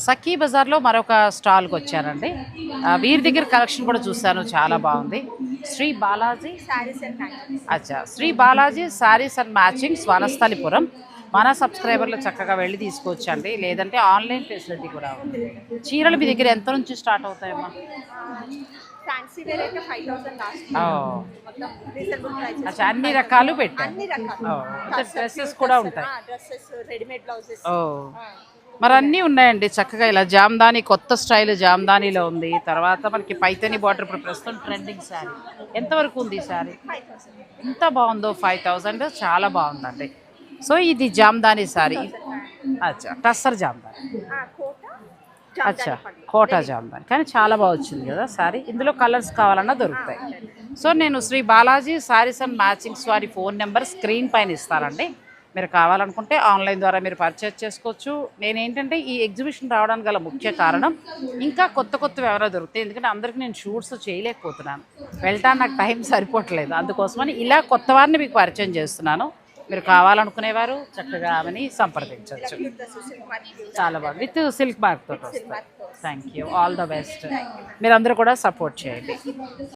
సఖీ బజార్లో మరొక స్టాల్కి వచ్చానండి. వీరి దగ్గర కలెక్షన్ కూడా చూశాను, చాలా బాగుంది. Shri Balaji sarees and matchings. అచ్చా, Shri Balaji sarees and matchings, Vanasthalipuram. మన సబ్స్క్రైబర్లు చక్కగా వెళ్ళి తీసుకోవచ్చండి, లేదంటే ఆన్లైన్ ఫెసిలిటీ కూడా ఉంది. చీరలు మీ దగ్గర ఎంత నుంచి స్టార్ట్ అవుతాయమ్మా? ఫ్యాన్సీ వేర్ అయితే 5000 లాస్ట్. ఓ, మొత్తం రీజనబుల్ ప్రైసెస్. అచ్చా, అన్ని రకాలు పెట్టారు. అన్ని రకాలు. ఓ, అంటే డ్రెస్సెస్ కూడా ఉంటాయి. Dresses, readymade blouses. ఓ, మరి అన్నీ ఉన్నాయండి చక్కగా. ఇలా జామ్దాని, కొత్త స్టైల్ జామ్దానీలో ఉంది. తర్వాత మనకి పైతని బార్డర్, ఇప్పుడు ప్రస్తుతం ట్రెండింగ్ శారీ. ఎంతవరకు ఉంది ఈ శారీ? 5000. ఎంత బాగుందో, 5000, చాలా బాగుందండి. సో ఇది జామ్దాని శారీ. అచ్చా, టస్సర్ జామ్దాని. కోట అచ్చా, కోటా జామ్దాని, కానీ చాలా బాగా వచ్చింది కదా శారీ. ఇందులో కలర్స్ కావాలన్నా దొరుకుతాయి. సో నేను Shri Balaji sarees and matchings వారి ఫోన్ నెంబర్ స్క్రీన్ పైన ఇస్తానండి. మీరు కావాలనుకుంటే ఆన్లైన్ ద్వారా మీరు పర్చేజ్ చేసుకోవచ్చు. నేనేంటంటే ఈ ఎగ్జిబిషన్ రావడానికి గల ముఖ్య కారణం, ఇంకా కొత్త కొత్తవి ఎవరో దొరుకుతాయి. ఎందుకంటే అందరికీ నేను షూట్స్ చేయలేకపోతున్నాను, వెళ్ళటానికి నాకు టైం సరిపోవట్లేదు. అందుకోసమని ఇలా కొత్త వారిని మీకు పరిచయం చేస్తున్నాను. మీరు కావాలనుకునేవారు చక్కగా ఆమెని సంప్రదించవచ్చు. చాలా బాగుంది, విత్ సిల్క్ మార్క్ తోటి వస్తుంది. Thank you, all the best. మీరందరూ కూడా సపోర్ట్ చేయండి.